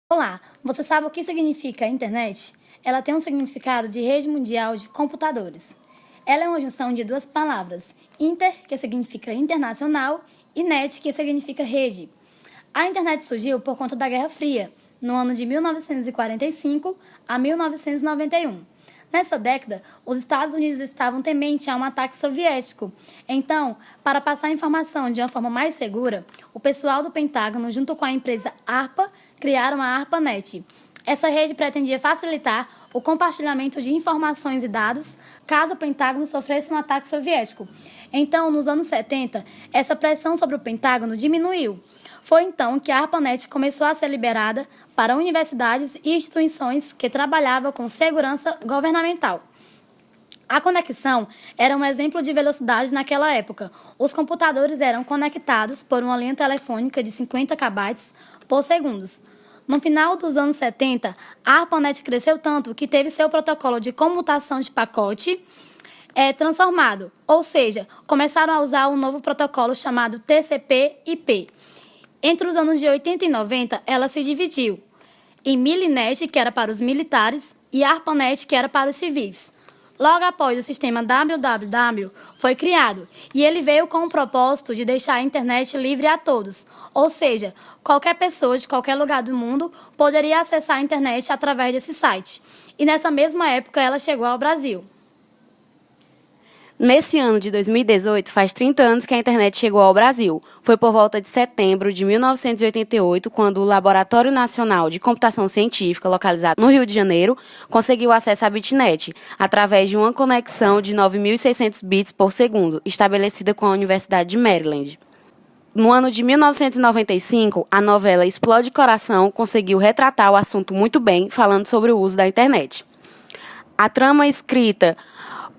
Olá, você sabe o que significa internet? Ela tem um significado de rede mundial de computadores. Ela é uma junção de duas palavras, inter, que significa internacional, e net, que significa rede. A internet surgiu por conta da Guerra Fria, no ano de 1945 a 1991. Nessa década, os Estados Unidos estavam temente a um ataque soviético. Então, para passar a informação de uma forma mais segura, o pessoal do Pentágono, junto com a empresa ARPA, criaram a ARPANET. Essa rede pretendia facilitar o compartilhamento de informações e dados caso o Pentágono sofresse um ataque soviético. Então, nos anos 70, essa pressão sobre o Pentágono diminuiu. Foi então que a ARPANET começou a ser liberada para universidades e instituições que trabalhavam com segurança governamental. A conexão era um exemplo de velocidade naquela época. Os computadores eram conectados por uma linha telefônica de 50 KB por segundo. No final dos anos 70, a ARPANET cresceu tanto que teve seu protocolo de comutação de pacote transformado, ou seja, começaram a usar um novo protocolo chamado TCP/IP. Entre os anos de 80 e 90, ela se dividiu em Milinet, que era para os militares, e ARPANET, que era para os civis. Logo após, o sistema WWW foi criado, e ele veio com o propósito de deixar a internet livre a todos, ou seja, qualquer pessoa de qualquer lugar do mundo poderia acessar a internet através desse site. E nessa mesma época, ela chegou ao Brasil. Nesse ano de 2018, faz 30 anos que a internet chegou ao Brasil. Foi por volta de setembro de 1988, quando o Laboratório Nacional de Computação Científica, localizado no Rio de Janeiro, conseguiu acesso à Bitnet, através de uma conexão de 9.600 bits por segundo, estabelecida com a Universidade de Maryland. No ano de 1995, a novela Explode Coração conseguiu retratar o assunto muito bem, falando sobre o uso da internet. A trama escrita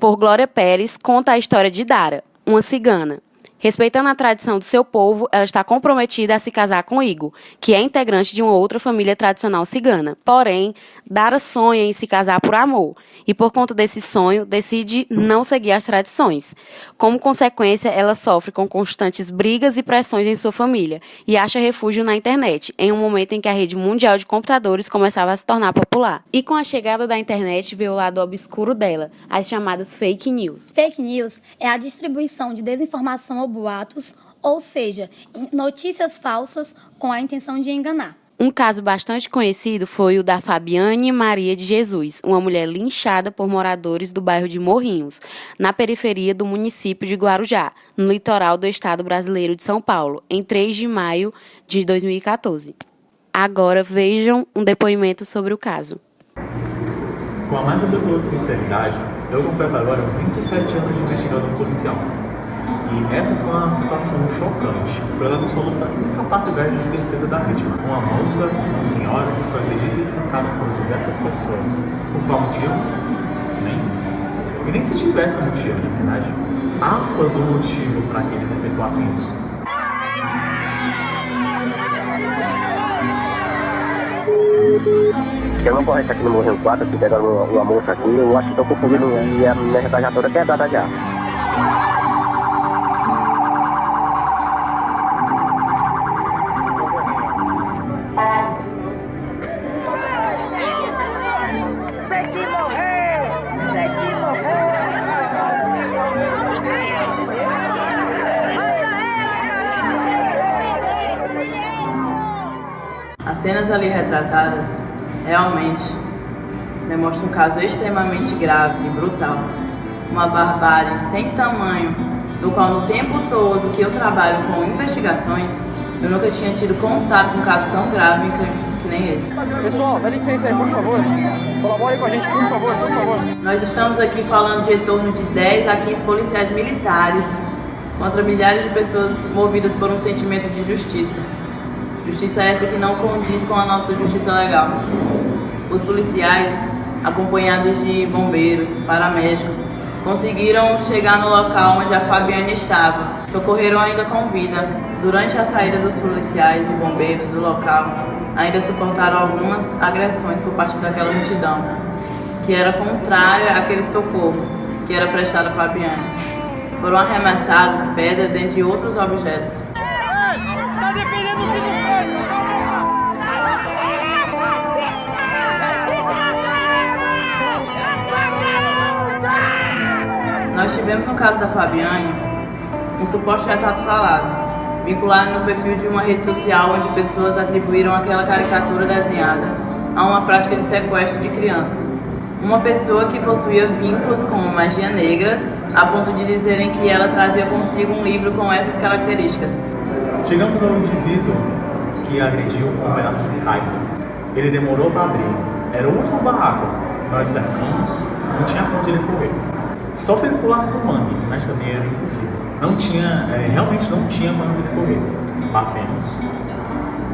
por Glória Pérez, conta a história de Dara, uma cigana. Respeitando a tradição do seu povo, ela está comprometida a se casar com Igor, que é integrante de uma outra família tradicional cigana. Porém, Dara sonha em se casar por amor, e por conta desse sonho, decide não seguir as tradições. Como consequência, ela sofre com constantes brigas e pressões em sua família, e acha refúgio na internet, em um momento em que a rede mundial de computadores começava a se tornar popular. E com a chegada da internet veio o lado obscuro dela, as chamadas fake news. Fake news é a distribuição de desinformação ou boatos, ou seja, notícias falsas com a intenção de enganar. Um caso bastante conhecido foi o da Fabiane Maria de Jesus, uma mulher linchada por moradores do bairro de Morrinhos, na periferia do município de Guarujá, no litoral do estado brasileiro de São Paulo, em 3 de maio de 2014. Agora vejam um depoimento sobre o caso. Com a mais absoluta sinceridade, eu completo agora 27 anos de investigador policial. E essa foi uma situação chocante, pela absoluta incapacidade de defesa da vítima. Uma moça, uma senhora que foi agredida e espancada por diversas pessoas. Por qual motivo? Nem. E nem se tivesse um motivo, na verdade. Aspas, um motivo para que eles efetuassem isso. Tem uma corrente aqui no Morrinho 4, que pegaram uma moça aqui, eu acho que estou confundindo e a menina já toda quebrada já. Tem que morrer! Tem que morrer! As cenas ali retratadas realmente demonstram um caso extremamente grave e brutal. Uma barbárie sem tamanho, do qual no tempo todo que eu trabalho com investigações, eu nunca tinha tido contato com um caso tão grave que nem esse. Pessoal, dá licença aí, por favor. Colabore com a gente, por favor, por favor. Nós estamos aqui falando de em torno de 10 a 15 policiais militares contra milhares de pessoas movidas por um sentimento de justiça. Justiça essa que não condiz com a nossa justiça legal. Os policiais, acompanhados de bombeiros, paramédicos, conseguiram chegar no local onde a Fabiane estava. Socorreram ainda com vida. Durante a saída dos policiais e bombeiros do local, ainda suportaram algumas agressões por parte daquela multidão, que era contrária àquele socorro que era prestado a Fabiane. Foram arremessadas pedras, dentre outros objetos. Tá defendendo o que não presta! nós tivemos no caso da Fabiane um suposto retrato falado, vinculado no perfil de uma rede social onde pessoas atribuíram aquela caricatura desenhada a uma prática de sequestro de crianças. Uma pessoa que possuía vínculos com magia negras, a ponto de dizerem que ela trazia consigo um livro com essas características. Chegamos ao indivíduo que agrediu com um pedaço de caipa. Ele demorou para abrir. Era o último barraco. Nós cercamos, não tinha pra onde ele correr. Só se ele pulasse no mangue, mas também era impossível. Não tinha, realmente não tinha pra onde ele correr. Batemos.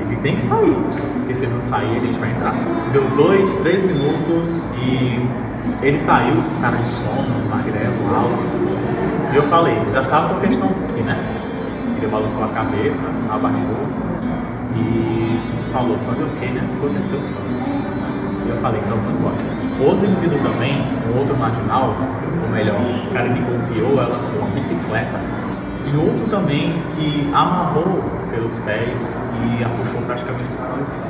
Ele tem que sair, porque se ele não sair, a gente vai entrar. Deu 2, 3 minutos e ele saiu, cara de sono, magrelo, alto. E eu falei, já sabe por que estamos aqui, né? Ele balançou a cabeça, abaixou e falou, fazer o quê, né? Aconteceu isso. E eu falei, então vamos embora. Outro indivíduo também, um outro marginal, ou melhor, o cara que golpeou ela com uma bicicleta. E outro também que amarrou pelos pés e a puxou praticamente desfalecida.